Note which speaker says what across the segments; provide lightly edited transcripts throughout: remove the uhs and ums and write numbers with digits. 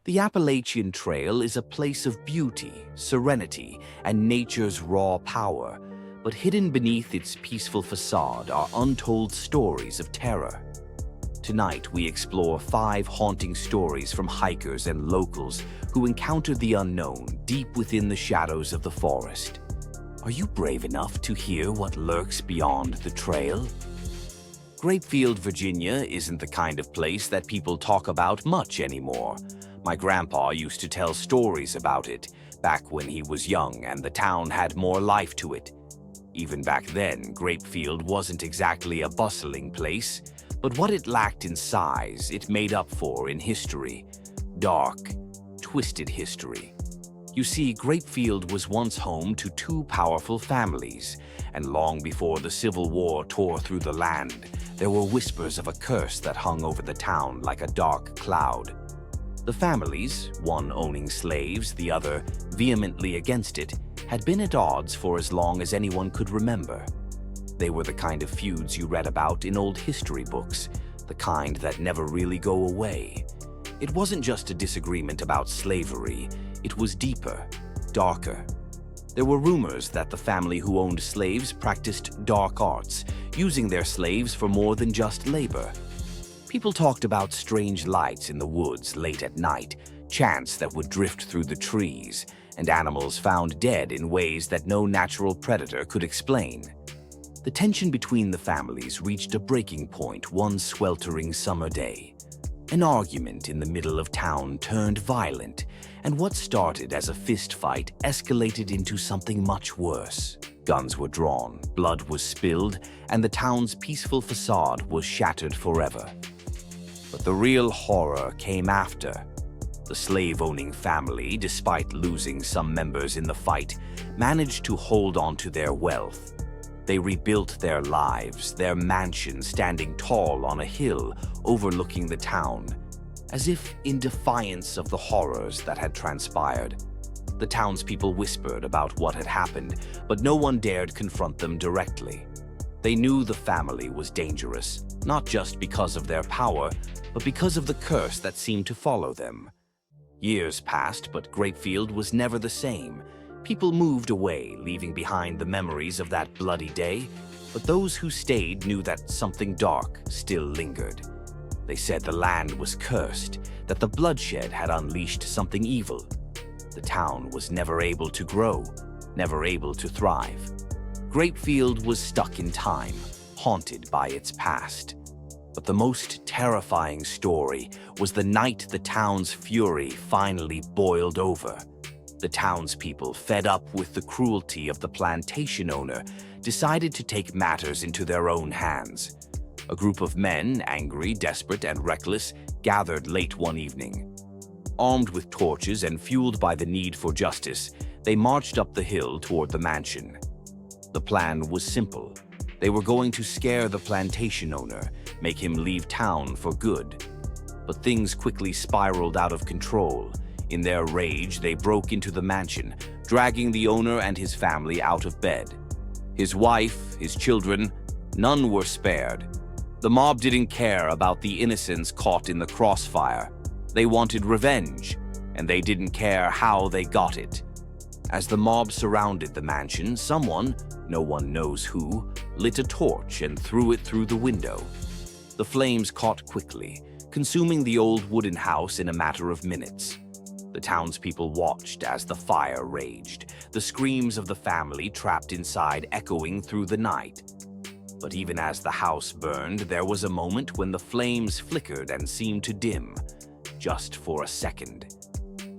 Speaker 1: The Appalachian Trail is a place of beauty, serenity, and nature's raw power, but hidden beneath its peaceful facade are untold stories of terror. Tonight, we explore 5 haunting stories from hikers and locals who encountered the unknown deep within the shadows of the forest. Are you brave enough to hear what lurks beyond the trail? Grapefield, Virginia isn't the kind of place that people talk about much anymore. My grandpa used to tell stories about it back when he was young and the town had more life to it. Even back then, Grapefield wasn't exactly a bustling place, but what it lacked in size, it made up for in history. Dark, twisted history. You see, Grapefield was once home to 2 powerful families, and long before the Civil War tore through the land, there were whispers of a curse that hung over the town like a dark cloud. The families, one owning slaves, the other vehemently against it, had been at odds for as long as anyone could remember. They were the kind of feuds you read about in old history books, the kind that never really go away. It wasn't just a disagreement about slavery, it was deeper, darker. There were rumors that the family who owned slaves practiced dark arts, using their slaves for more than just labor. People talked about strange lights in the woods late at night, chants that would drift through the trees, and animals found dead in ways that no natural predator could explain. The tension between the families reached a breaking point one sweltering summer day. An argument in the middle of town turned violent, and what started as a fist fight escalated into something much worse. Guns were drawn, blood was spilled, and the town's peaceful facade was shattered forever. But the real horror came after. The slave-owning family, despite losing some members in the fight, managed to hold on to their wealth. They rebuilt their lives, their mansion standing tall on a hill overlooking the town, as if in defiance of the horrors that had transpired. The townspeople whispered about what had happened, but no one dared confront them directly. They knew the family was dangerous, not just because of their power, but because of the curse that seemed to follow them. Years passed, but Grapefield was never the same. People moved away, leaving behind the memories of that bloody day, but those who stayed knew that something dark still lingered. They said the land was cursed, that the bloodshed had unleashed something evil. The town was never able to grow, never able to thrive. Grapefield was stuck in time, haunted by its past. But the most terrifying story was the night the town's fury finally boiled over. The townspeople, fed up with the cruelty of the plantation owner, decided to take matters into their own hands. A group of men, angry, desperate, and reckless, gathered late one evening. Armed with torches and fueled by the need for justice, they marched up the hill toward the mansion. The plan was simple. They were going to scare the plantation owner, make him leave town for good. But things quickly spiraled out of control. In their rage, they broke into the mansion, dragging the owner and his family out of bed. His wife, his children, none were spared. The mob didn't care about the innocents caught in the crossfire. They wanted revenge, and they didn't care how they got it. As the mob surrounded the mansion, someone, no one knows who, lit a torch and threw it through the window. The flames caught quickly, consuming the old wooden house in a matter of minutes. The townspeople watched as the fire raged, the screams of the family trapped inside echoing through the night. But even as the house burned, there was a moment when the flames flickered and seemed to dim, just for a second.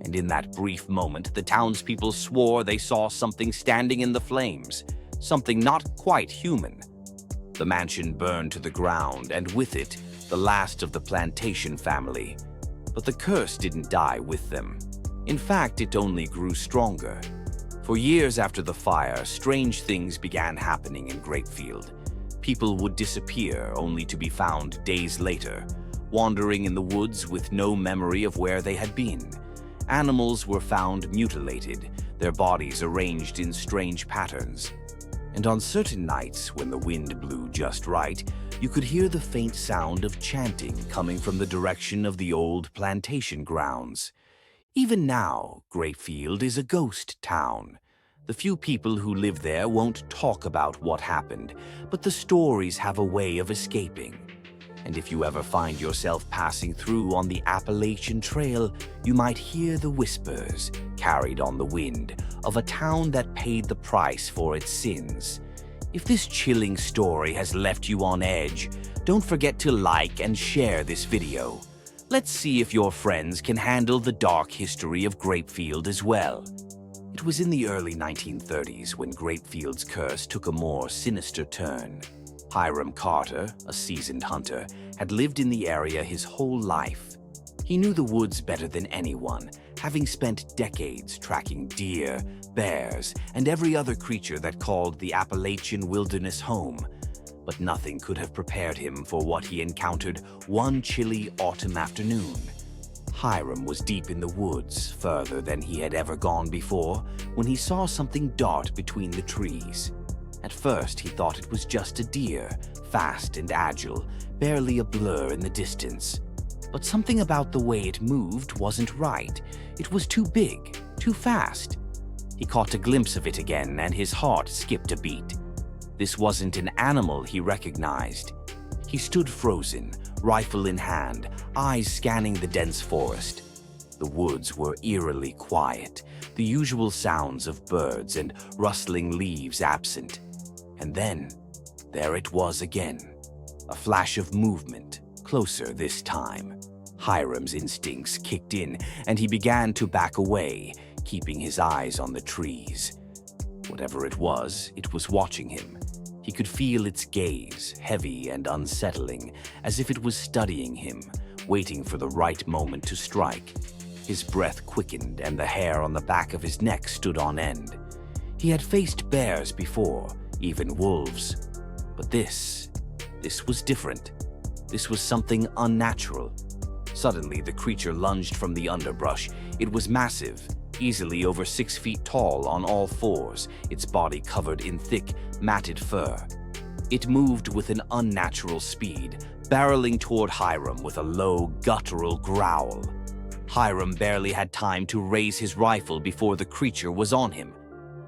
Speaker 1: And in that brief moment, the townspeople swore they saw something standing in the flames, something not quite human. The mansion burned to the ground, and with it, the last of the plantation family. But the curse didn't die with them. In fact, it only grew stronger. For years after the fire, strange things began happening in Grapefield. People would disappear only to be found days later, wandering in the woods with no memory of where they had been. Animals were found mutilated, their bodies arranged in strange patterns. And on certain nights, when the wind blew just right, you could hear the faint sound of chanting coming from the direction of the old plantation grounds. Even now, Grapefield is a ghost town. The few people who live there won't talk about what happened, but the stories have a way of escaping. And if you ever find yourself passing through on the Appalachian Trail, you might hear the whispers, carried on the wind, of a town that paid the price for its sins. If this chilling story has left you on edge, don't forget to like and share this video. Let's see if your friends can handle the dark history of Grapefield as well. It was in the early 1930s when Grapefield's curse took a more sinister turn. Hiram Carter, a seasoned hunter, had lived in the area his whole life. He knew the woods better than anyone, having spent decades tracking deer, bears, and every other creature that called the Appalachian wilderness home. But nothing could have prepared him for what he encountered one chilly autumn afternoon. Hiram was deep in the woods, further than he had ever gone before, when he saw something dart between the trees. At first, he thought it was just a deer, fast and agile, barely a blur in the distance. But something about the way it moved wasn't right. It was too big, too fast. He caught a glimpse of it again, and his heart skipped a beat. This wasn't an animal he recognized. He stood frozen, rifle in hand, eyes scanning the dense forest. The woods were eerily quiet, the usual sounds of birds and rustling leaves absent. And then, there it was again. A flash of movement, closer this time. Hiram's instincts kicked in, and he began to back away, keeping his eyes on the trees. Whatever it was watching him. He could feel its gaze, heavy and unsettling, as if it was studying him, waiting for the right moment to strike. His breath quickened, and the hair on the back of his neck stood on end. He had faced bears before, even wolves. But this was different. This was something unnatural. Suddenly, the creature lunged from the underbrush. It was massive, easily over 6 feet tall on all fours, its body covered in thick, matted fur. It moved with an unnatural speed, barreling toward Hiram with a low, guttural growl. Hiram barely had time to raise his rifle before the creature was on him.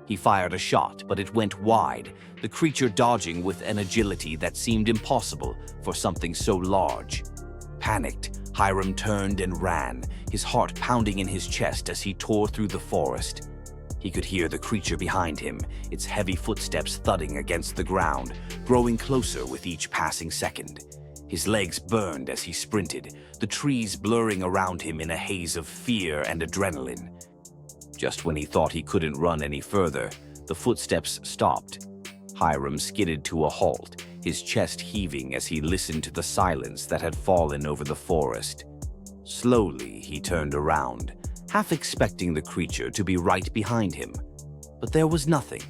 Speaker 1: He fired a shot, but it went wide, the creature dodging with an agility that seemed impossible for something so large. Panicked, Hiram turned and ran, his heart pounding in his chest as he tore through the forest. He could hear the creature behind him, its heavy footsteps thudding against the ground, growing closer with each passing second. His legs burned as he sprinted, the trees blurring around him in a haze of fear and adrenaline. Just when he thought he couldn't run any further, the footsteps stopped. Hiram skidded to a halt, his chest heaving as he listened to the silence that had fallen over the forest. Slowly, he turned around, half expecting the creature to be right behind him. But there was nothing.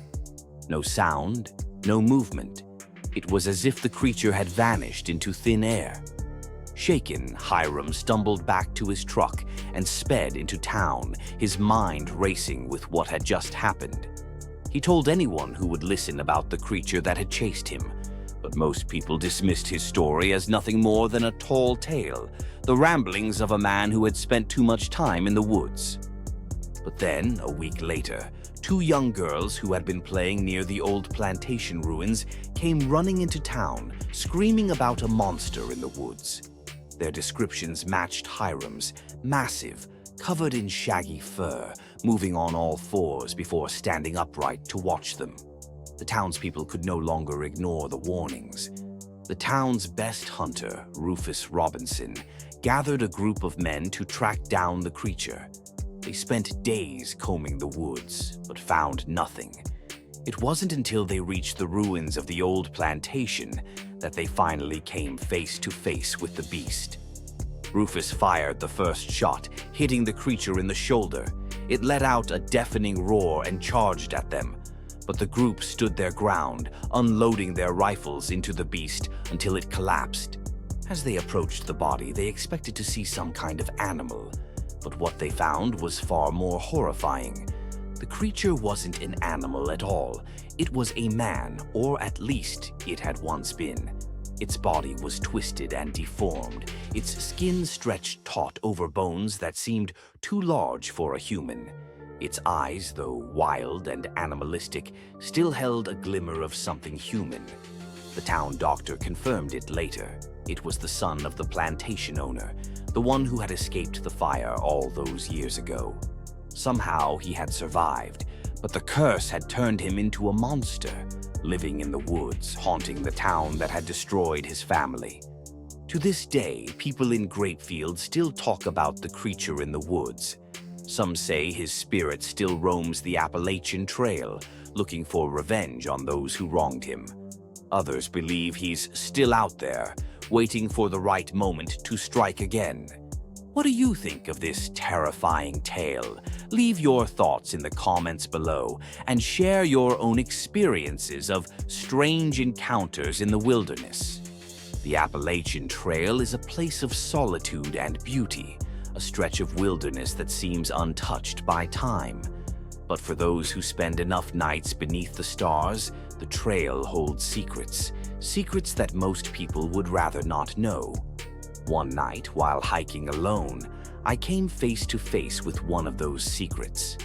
Speaker 1: No sound, no movement. It was as if the creature had vanished into thin air. Shaken, Hiram stumbled back to his truck and sped into town, his mind racing with what had just happened. He told anyone who would listen about the creature that had chased him, but most people dismissed his story as nothing more than a tall tale, the ramblings of a man who had spent too much time in the woods. But then, a week later, 2 young girls who had been playing near the old plantation ruins came running into town, screaming about a monster in the woods. Their descriptions matched Hiram's, massive, covered in shaggy fur, moving on all fours before standing upright to watch them. The townspeople could no longer ignore the warnings. The town's best hunter, Rufus Robinson, gathered a group of men to track down the creature. They spent days combing the woods, but found nothing. It wasn't until they reached the ruins of the old plantation that they finally came face to face with the beast. Rufus fired the first shot, hitting the creature in the shoulder. It let out a deafening roar and charged at them, but the group stood their ground, unloading their rifles into the beast until it collapsed. As they approached the body, they expected to see some kind of animal, but what they found was far more horrifying. The creature wasn't an animal at all. It was a man, or at least it had once been. Its body was twisted and deformed, its skin stretched taut over bones that seemed too large for a human. Its eyes, though wild and animalistic, still held a glimmer of something human. The town doctor confirmed it later. It was the son of the plantation owner, the one who had escaped the fire all those years ago. Somehow he had survived, but the curse had turned him into a monster, living in the woods, haunting the town that had destroyed his family. To this day, people in Grapefield still talk about the creature in the woods. Some say his spirit still roams the Appalachian Trail, looking for revenge on those who wronged him. Others believe he's still out there, waiting for the right moment to strike again. What do you think of this terrifying tale? Leave your thoughts in the comments below and share your own experiences of strange encounters in the wilderness. The Appalachian Trail is a place of solitude and beauty, a stretch of wilderness that seems untouched by time. But for those who spend enough nights beneath the stars, the trail holds secrets, secrets that most people would rather not know. One night, while hiking alone, I came face to face with one of those secrets.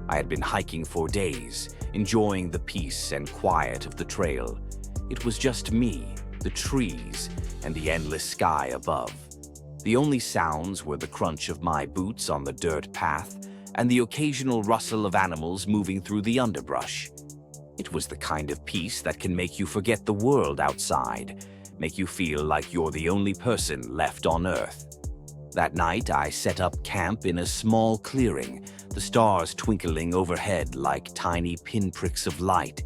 Speaker 1: I had been hiking for days, enjoying the peace and quiet of the trail. It was just me, the trees, and the endless sky above. The only sounds were the crunch of my boots on the dirt path and the occasional rustle of animals moving through the underbrush. It was the kind of peace that can make you forget the world outside, make you feel like you're the only person left on Earth. That night, I set up camp in a small clearing, the stars twinkling overhead like tiny pinpricks of light.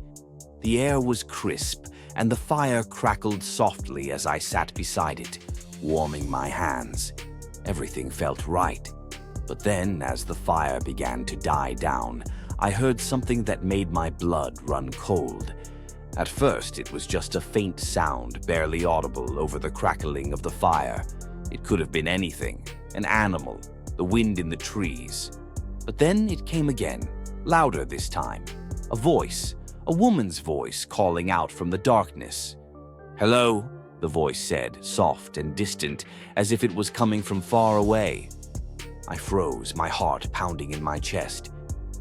Speaker 1: The air was crisp, and the fire crackled softly as I sat beside it, warming my hands. Everything felt right. But then, as the fire began to die down, I heard something that made my blood run cold. At first, it was just a faint sound, barely audible over the crackling of the fire. It could have been anything, an animal, the wind in the trees. But then it came again, louder this time. A voice, a woman's voice calling out from the darkness. "Hello," the voice said, soft and distant, as if it was coming from far away. I froze, my heart pounding in my chest.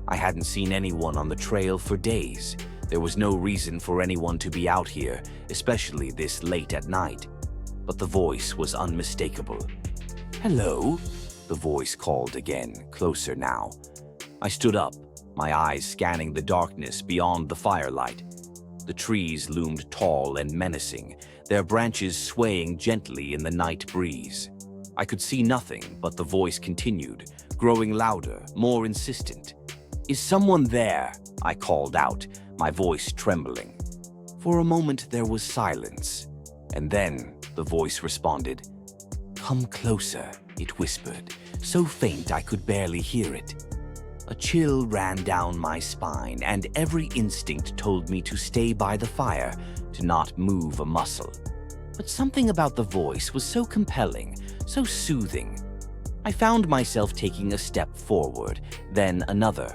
Speaker 1: I hadn't seen anyone on the trail for days. There was no reason for anyone to be out here, especially this late at night. But the voice was unmistakable. "Hello?" the voice called again, closer now. I stood up, my eyes scanning the darkness beyond the firelight. The trees loomed tall and menacing, their branches swaying gently in the night breeze. I could see nothing, but the voice continued, growing louder, more insistent. "Is someone there?" I called out, my voice trembling. For a moment there was silence, and then the voice responded. "Come closer," it whispered, so faint I could barely hear it. A chill ran down my spine, and every instinct told me to stay by the fire, to not move a muscle. But something about the voice was so compelling, so soothing. I found myself taking a step forward, then another,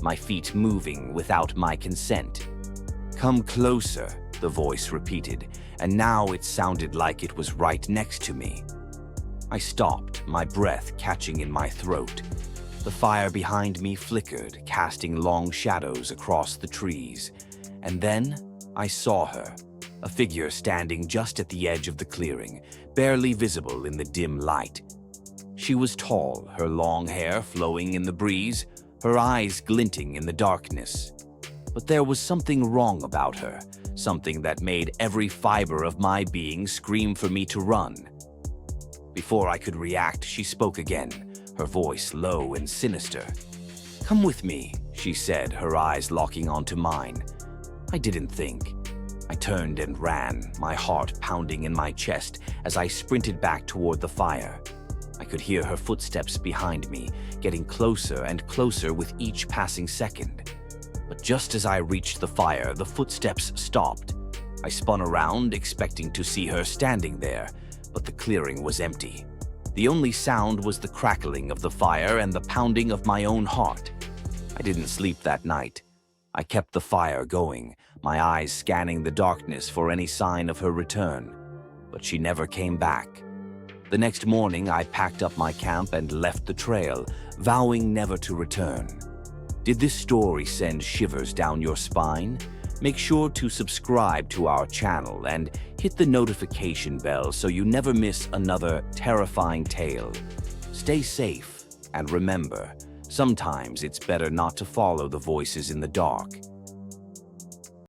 Speaker 1: my feet moving without my consent. "Come closer," the voice repeated, and now it sounded like it was right next to me. I stopped, my breath catching in my throat. The fire behind me flickered, casting long shadows across the trees. And then I saw her, a figure standing just at the edge of the clearing, barely visible in the dim light. She was tall, her long hair flowing in the breeze, her eyes glinting in the darkness. But there was something wrong about her, something that made every fiber of my being scream for me to run. Before I could react, she spoke again, her voice low and sinister. "Come with me," she said, her eyes locking onto mine. I didn't think. I turned and ran, my heart pounding in my chest as I sprinted back toward the fire. I could hear her footsteps behind me, getting closer and closer with each passing second. But just as I reached the fire, the footsteps stopped. I spun around, expecting to see her standing there, but the clearing was empty. The only sound was the crackling of the fire and the pounding of my own heart. I didn't sleep that night. I kept the fire going, my eyes scanning the darkness for any sign of her return. but she never came back. The next morning, I packed up my camp and left the trail, vowing never to return. Did this story send shivers down your spine? Make sure to subscribe to our channel and hit the notification bell so you never miss another terrifying tale. Stay safe, and remember, sometimes it's better not to follow the voices in the dark.